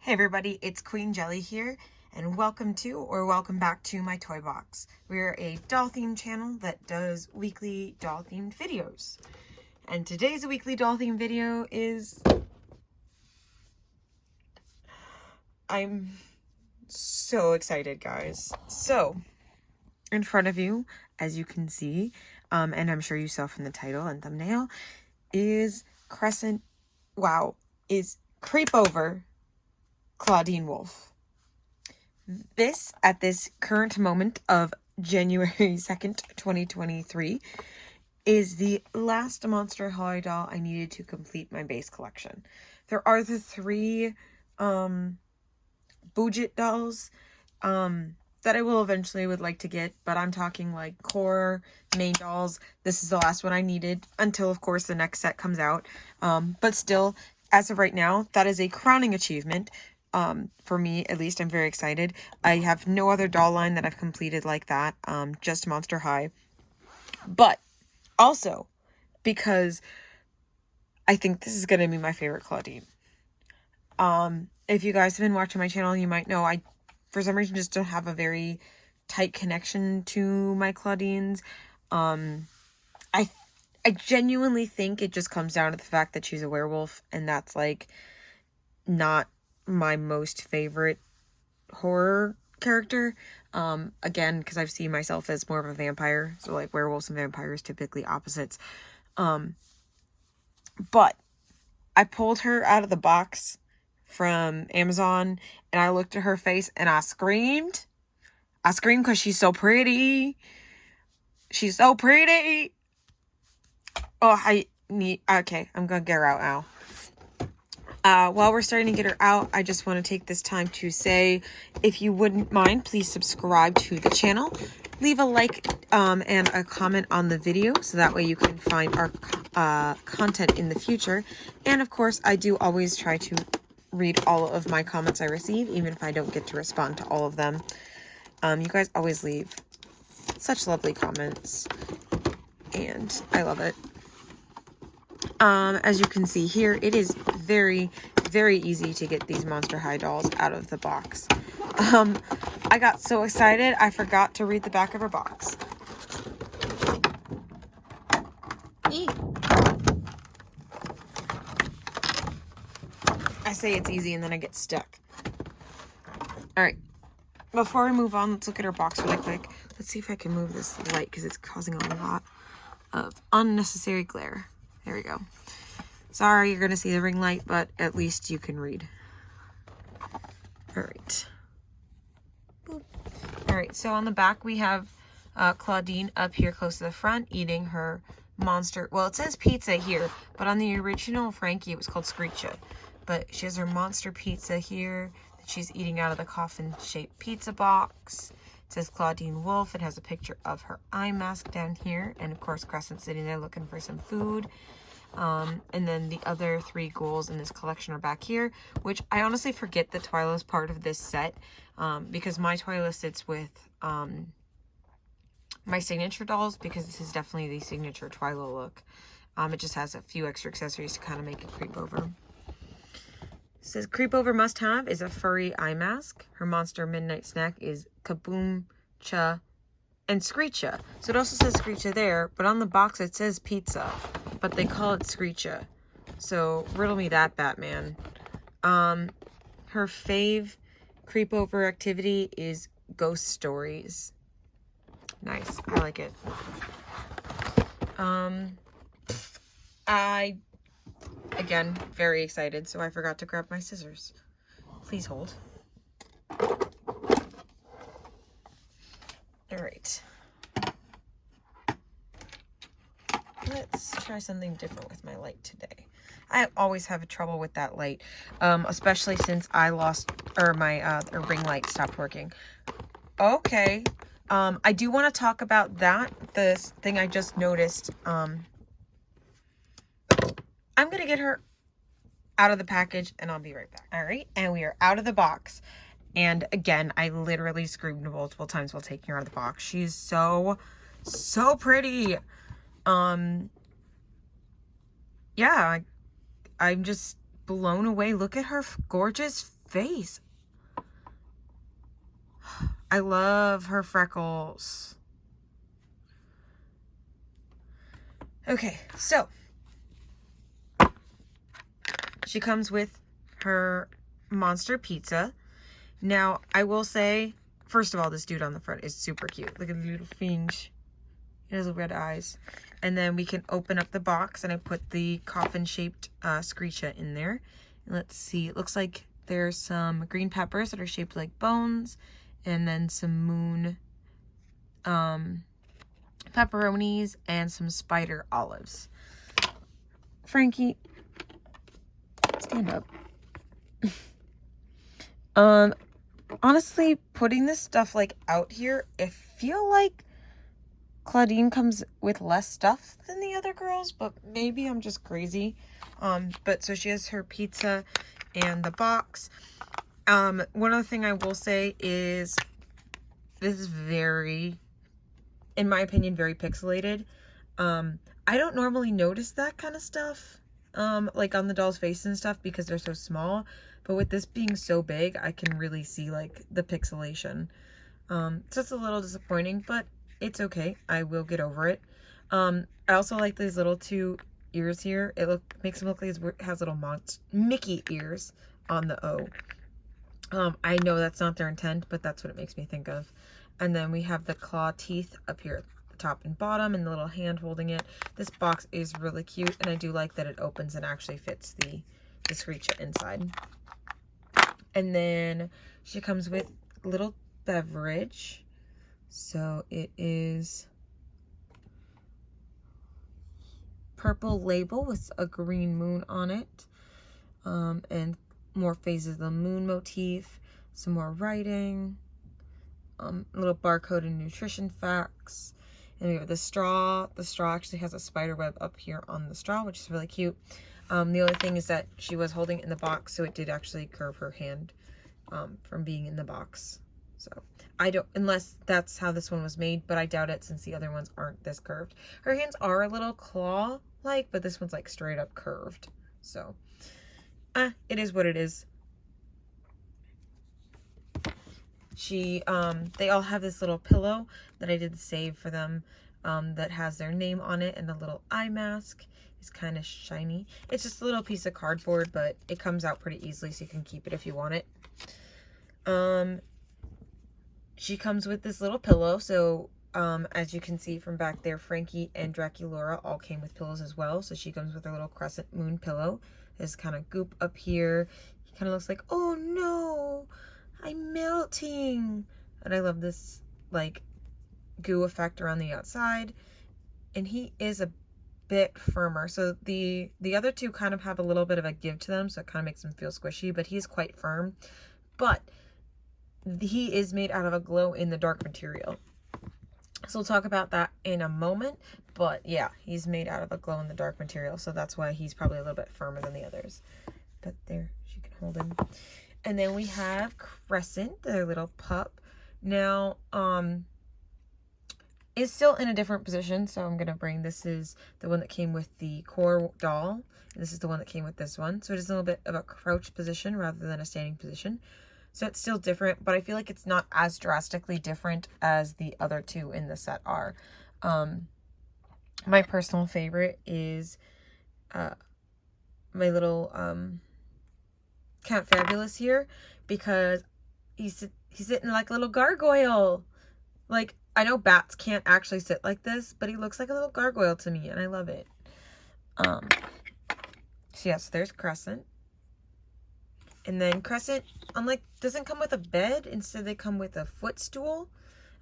Hey everybody, it's Queen Jelly here, and welcome back to my toy box. We're a doll themed channel that does weekly doll themed videos. And today's weekly doll themed video is... I'm so excited, guys. So, in front of you, as you can see, and I'm sure you saw from the title and thumbnail, is Creepover Clawdeen Wolf. This, at this current moment of January 2nd, 2023, is the last Monster High doll I needed to complete my base collection. There are the three budget dolls that I will eventually would like to get, but I'm talking like core main dolls. This is the last one I needed until, of course, the next set comes out. But still, as of right now, that is a crowning achievement. For me, at least. I'm very excited. I have no other doll line that I've completed like that, just Monster High. But also, because I think this is going to be my favorite Clawdeen. If you guys have been watching my channel, you might know I, for some reason, just don't have a very tight connection to my Clawdeens. I genuinely think it just comes down to the fact that she's a werewolf, and that's, like, not my most favorite horror character. Again, because I've seen myself as more of a vampire, so like werewolves and vampires typically opposites. But I pulled her out of the box from Amazon and I looked at her face and I screamed because she's so pretty. She's so pretty. Oh, okay, I'm gonna get her out now. While we're starting to get her out, I just want to take this time to say, if you wouldn't mind, please subscribe to the channel. Leave a like and a comment on the video, so that way you can find our content in the future. And of course, I do always try to read all of my comments I receive, even if I don't get to respond to all of them. You guys always leave such lovely comments, and I love it. As you can see here, it is very, very easy to get these Monster High dolls out of the box. I got so excited, I forgot to read the back of her box. I say it's easy and then I get stuck. Alright, before we move on, let's look at her box really quick. Let's see if I can move this light because it's causing a lot of unnecessary glare. There we go. Sorry, you're going to see the ring light, but at least you can read. Alright. Alright, so on the back we have Clawdeen up here close to the front eating her monster. Well, it says pizza here, but on the original Frankie it was called Screecha. But she has her monster pizza here that she's eating out of the coffin-shaped pizza box. It says Clawdeen Wolf. It has a picture of her eye mask down here. And of course, Crescent sitting there looking for some food. And then the other three ghouls in this collection are back here, which I honestly forget that Twyla's part of this set, because my Twyla sits with my signature dolls, because this is definitely the signature Twyla look. It just has a few extra accessories to kind of make it creep over. It says Creepover must have is a furry eye mask. Her monster midnight snack is Kaboom Cha and Screecha. So it also says Screecha there, but on the box it says pizza, but they call it Screecha. So riddle me that, Batman. Her fave Creepover activity is ghost stories. Nice, I like it. Again, very excited, so I forgot to grab my scissors. Please hold. Alright. Let's try something different with my light today. I always have trouble with that light, especially since I lost, or my ring light stopped working. Okay. I do want to talk about this thing I just noticed. I'm going to get her out of the package and I'll be right back. All right. And we are out of the box. And again, I literally screamed multiple times while taking her out of the box. She's so, so pretty. Yeah, I'm just blown away. Look at her gorgeous face. I love her freckles. Okay, so she comes with her monster pizza. Now, I will say, first of all, this dude on the front is super cute. Look at the little finge. He has red eyes. And then we can open up the box, and I put the coffin-shaped Screecha in there. And let's see, it looks like there's some green peppers that are shaped like bones, and then some moon pepperonis, and some spider olives. Frankie, stand up. Honestly, putting this stuff like out here, I feel like Clawdeen comes with less stuff than the other girls, but maybe I'm just crazy. But so she has her pizza and the box. One other thing I will say is this is very, in my opinion, very pixelated. I don't normally notice that kind of stuff, like on the doll's face and stuff, because they're so small. But with this being so big, I can really see like the pixelation. So it's a little disappointing, but it's okay. I will get over it. I also like these little two ears here. It makes them look like it has little Mickey ears on the O. I know that's not their intent, but that's what it makes me think of. And then we have the claw teeth up here at the top and bottom, and the little hand holding it. This box is really cute, and I do like that it opens and actually fits the Screecha inside. And then she comes with a little beverage. So it is purple label with a green moon on it. And more phases of the moon motif. Some more writing. A little barcode and nutrition facts. And we have the straw. The straw actually has a spider web up here on the straw, which is really cute. The only thing is that she was holding it in the box, so it did actually curve her hand from being in the box. So I don't, unless that's how this one was made, but I doubt it since the other ones aren't this curved. Her hands are a little claw-like, but this one's like straight up curved. So, it is what it is. They all have this little pillow that I did save for them, that has their name on it, and the little eye mask is kind of shiny. It's just a little piece of cardboard, but it comes out pretty easily, so you can keep it if you want it. She comes with this little pillow, so as you can see from back there, Frankie and Draculaura all came with pillows as well. So she comes with her little crescent moon pillow. There's kind of goop up here. He kind of looks like, oh no, I'm melting. And I love this like goo effect around the outside. And he is a bit firmer. So the other two kind of have a little bit of a give to them, so it kind of makes them feel squishy, but he's quite firm. But he is made out of a glow-in-the-dark material. So we'll talk about that in a moment. But yeah, he's made out of a glow-in-the-dark material, so that's why he's probably a little bit firmer than the others. But there, she can hold him. And then we have Crescent, their little pup. Now, is still in a different position, so I'm going to bring, this is the one that came with the core doll, and this is the one that came with this one. So it is a little bit of a crouch position rather than a standing position. So it's still different, but I feel like it's not as drastically different as the other two in the set are. My personal favorite is my little Count Fabulous here, because he's sitting like a little gargoyle. Like, I know bats can't actually sit like this, but he looks like a little gargoyle to me, and I love it. So yes, there's Crescent. And then Crescent, unlike, doesn't come with a bed. Instead, they come with a footstool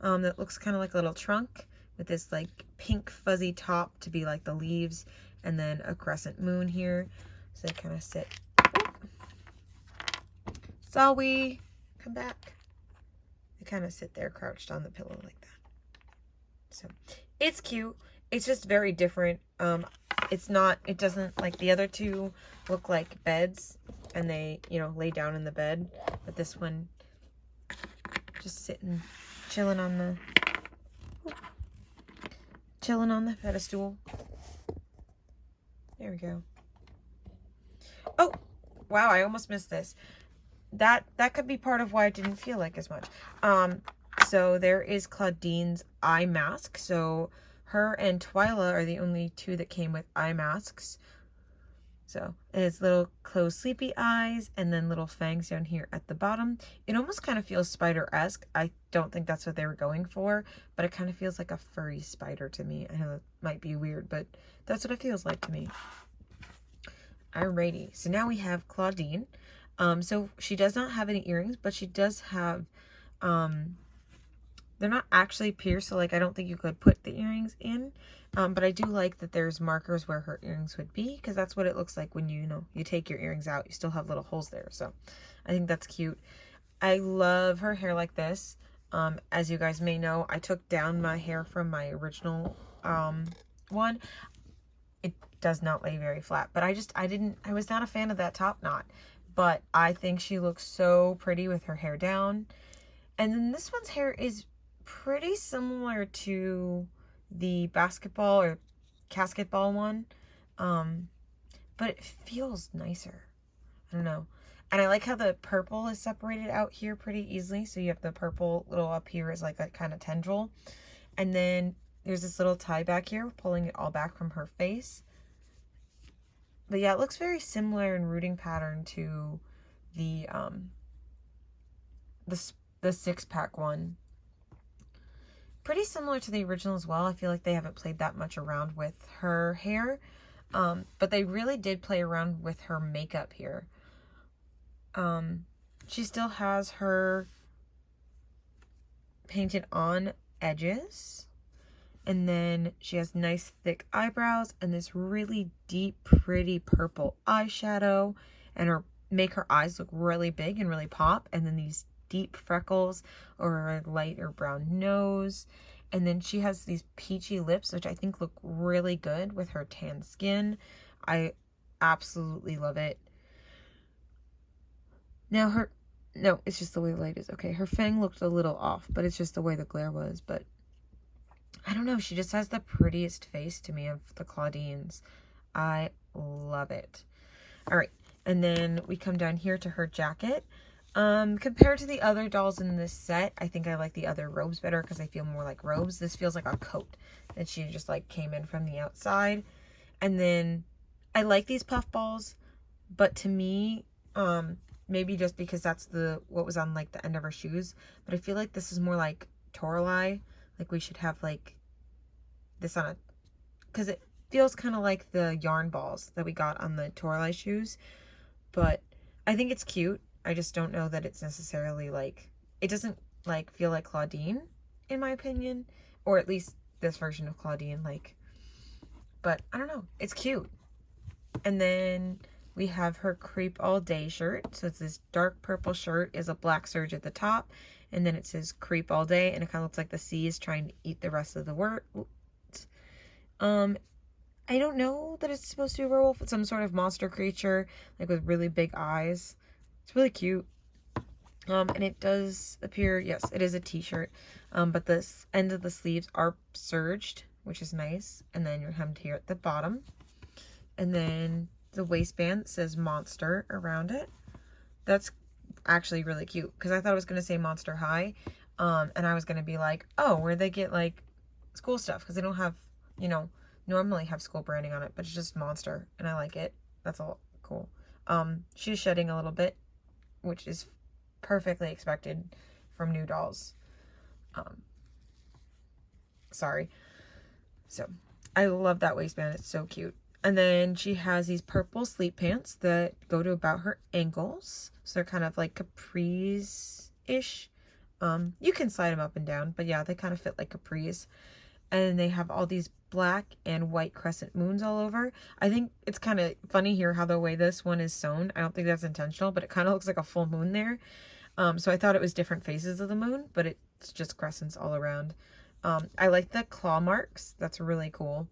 that looks kind of like a little trunk with this like pink fuzzy top to be like the leaves, and then a crescent moon here. So they kind of sit. Zoe, come back. They kind of sit there crouched on the pillow like that. So it's cute. It's just very different. It doesn't, like the other two look like beds and they, you know, lay down in the bed. But this one just sitting, chilling on the pedestal. There we go. Oh, wow, I almost missed this. that could be part of why it didn't feel like as much. So there is Clawdeen's eye mask. So her and Twyla are the only two that came with eye masks. So it has little closed sleepy eyes and then little fangs down here at the bottom. It almost kind of feels spider-esque. I don't think that's what they were going for, but it kind of feels like a furry spider to me. I know that might be weird, but that's what it feels like to me. Alrighty, so now we have Clawdeen. So she does not have any earrings, but she does have, they're not actually pierced, so like I don't think you could put the earrings in. But I do like that there's markers where her earrings would be, because that's what it looks like when you take your earrings out. You still have little holes there, so I think that's cute. I love her hair like this. As you guys may know, I took down my hair from my original one. It does not lay very flat, but I was not a fan of that top knot. But I think she looks so pretty with her hair down. And then this one's hair is pretty similar to the basketball or casketball one, but it feels nicer. I don't know. And I like how the purple is separated out here pretty easily. So you have the purple little up here is like a kind of tendril, and then there's this little tie back here pulling it all back from her face. But yeah, it looks very similar in rooting pattern to the 6-pack one. Pretty similar to the original as well. I feel like they haven't played that much around with her hair. But they really did play around with her makeup here. She still has her painted on edges. And then she has nice thick eyebrows and this really deep, pretty purple eyeshadow. And make her eyes look really big and really pop. And then these deep freckles or a light or brown nose. And then she has these peachy lips, which I think look really good with her tan skin. I absolutely love it. Now no, it's just the way the light is. Okay, her fang looked a little off, but it's just the way the glare was. But I don't know, she just has the prettiest face to me of the Clawdeens. I love it. All right, and then we come down here to her jacket. Compared to the other dolls in this set, I think I like the other robes better because I feel more like robes. This feels like a coat that she just like came in from the outside. And then I like these puff balls, but to me, maybe just because that's what was on like the end of her shoes, but I feel like this is more like Toralei. Like we should have like this on because it feels kind of like the yarn balls that we got on the Toralei shoes, but I think it's cute. I just don't know that it's necessarily like, it doesn't like feel like Clawdeen in my opinion, or at least this version of Clawdeen, like, but I don't know, it's cute. And then we have her Creep All Day shirt. So it's this dark purple shirt, is a black serge at the top, and then it says Creep All Day, and it kind of looks like the sea is trying to eat the rest of the word. I don't know that it's supposed to be a werewolf. It's some sort of monster creature, like with really big eyes. It's really cute. And it does appear, yes, it is a t-shirt. But the end of the sleeves are serged, which is nice. And then you're hemmed here at the bottom. And then the waistband says Monster around it. That's actually really cute because I thought it was going to say Monster High. And I was going to be like, oh, where they get like school stuff, because they don't have, normally have school branding on it, but it's just Monster, and I like it. That's all cool. She's shedding a little bit, which is perfectly expected from new dolls. Sorry. So I love that waistband. It's so cute. And then she has these purple sleep pants that go to about her ankles. So they're kind of like capris-ish. You can slide them up and down, but yeah, they kind of fit like capris. And they have all these black and white crescent moons all over. I think it's kind of funny here how the way this one is sewn. I don't think that's intentional, but it kind of looks like a full moon there. So I thought it was different phases of the moon, but it's just crescents all around. I like the claw marks. That's really cool.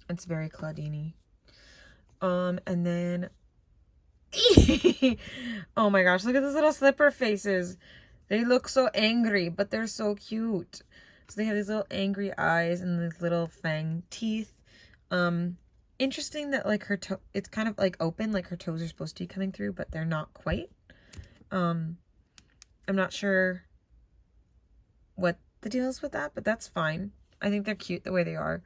It's very Clawdeeny. And then oh my gosh, look at those little slipper faces. They look so angry, but they're so cute. So they have these little angry eyes and these little fang teeth. Interesting that like her toe, it's kind of like open, like her toes are supposed to be coming through, but they're not quite. I'm not sure what the deal is with that, but that's fine. I think they're cute the way they are.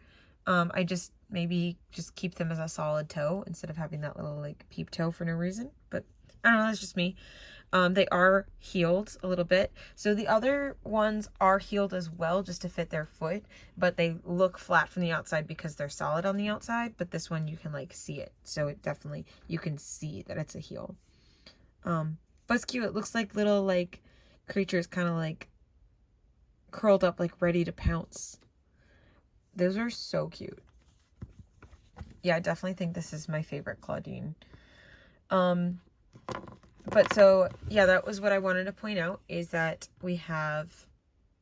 I just maybe just keep them as a solid toe instead of having that little like peep toe for no reason. But I don't know, that's just me. They are heeled a little bit. So the other ones are heeled as well just to fit their foot, but they look flat from the outside because they're solid on the outside. But this one you can like see it. So it definitely, you can see that it's a heel. But it's cute. It looks like little like creatures kind of like curled up, like ready to pounce. Those are so cute. Yeah, I definitely think this is my favorite Clawdeen. But so, yeah, that was what I wanted to point out, is that we have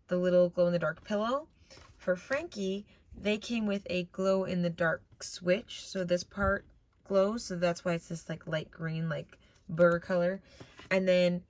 the little glow-in-the-dark pillow. For Frankie, they came with a glow-in-the-dark switch. So this part glows, so that's why it's this like light green, like burr color. And then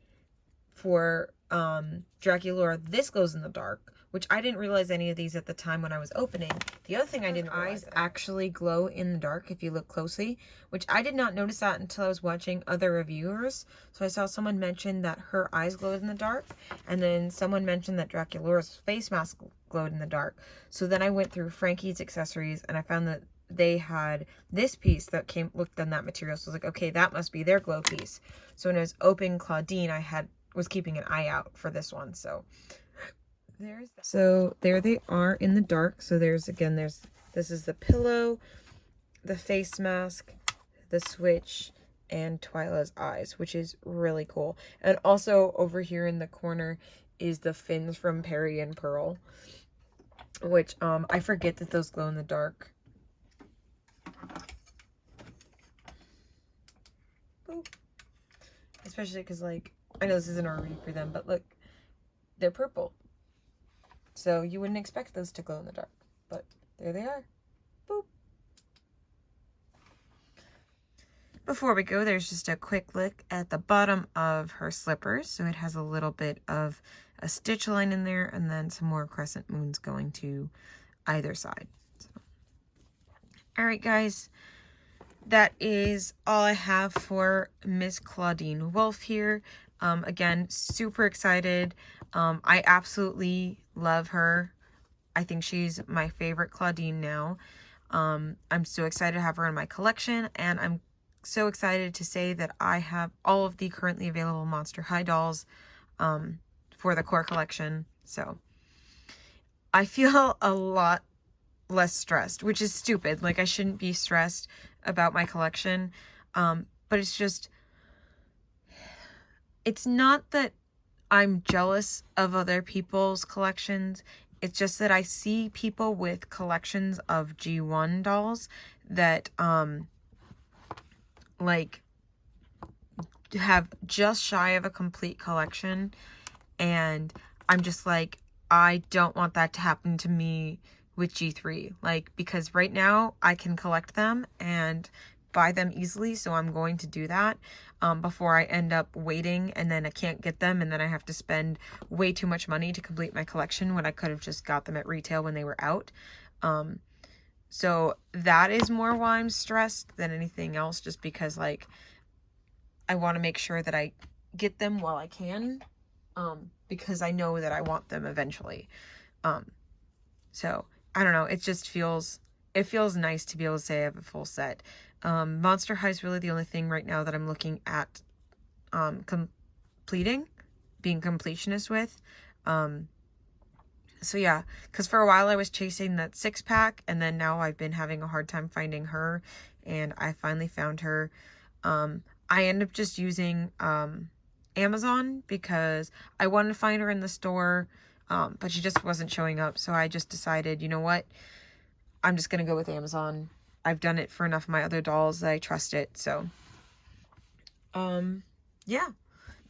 for Draculaura, this glows in the dark, which I didn't realize any of these at the time when I was opening. The other thing I didn't realize, eyes actually glow in the dark if you look closely, which I did not notice that until I was watching other reviewers. So I saw someone mention that her eyes glowed in the dark, and then someone mentioned that Draculaura's face mask glowed in the dark. So then I went through Frankie's accessories and I found that they had this piece that looked on that material. So I was like, okay, that must be their glow piece. So when I was opening Clawdeen, was keeping an eye out for this one. So there they are in the dark. So this is the pillow, the face mask, the switch, and Twyla's eyes, which is really cool. And also over here in the corner is the fins from Perry and Pearl, which I forget that those glow in the dark. Boop. Especially because, like, I know this isn't a read for them, but look, they're purple. So you wouldn't expect those to glow in the dark, but there they are. Boop. Before we go, there's just a quick look at the bottom of her slippers. So it has a little bit of a stitch line in there and then some more crescent moons going to either side. So. All right, guys. That is all I have for Miss Clawdeen Wolf here. Again, super excited. I absolutely love her. I think she's my favorite Clawdeen now. I'm so excited to have her in my collection, and I'm so excited to say that I have all of the currently available Monster High dolls for the core collection. So I feel a lot less stressed, which is stupid. Like, I shouldn't be stressed about my collection, but it's just, it's not that I'm jealous of other people's collections. It's just that I see people with collections of G1 dolls that like have just shy of a complete collection, and I'm just like, I don't want that to happen to me with G3, like, because right now I can collect them and buy them easily, so I'm going to do that before I end up waiting and then I can't get them and then I have to spend way too much money to complete my collection when I could have just got them at retail when they were out. So that is more why I'm stressed than anything else, just because, like, I want to make sure that I get them while I can, because I know that I want them eventually. So I don't know, it just feels nice to be able to say I have a full set. Monster High is really the only thing right now that I'm looking at being completionist with. So yeah, because for a while I was chasing that 6-pack, and then now I've been having a hard time finding her, and I finally found her. I ended up just using Amazon because I wanted to find her in the store, but she just wasn't showing up. So I just decided, you know what? I'm just going to go with Amazon. I've done it for enough of my other dolls that I trust it. So, yeah.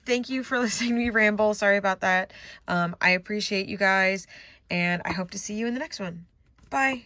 Thank you for listening to me ramble. Sorry about that. I appreciate you guys, and I hope to see you in the next one. Bye.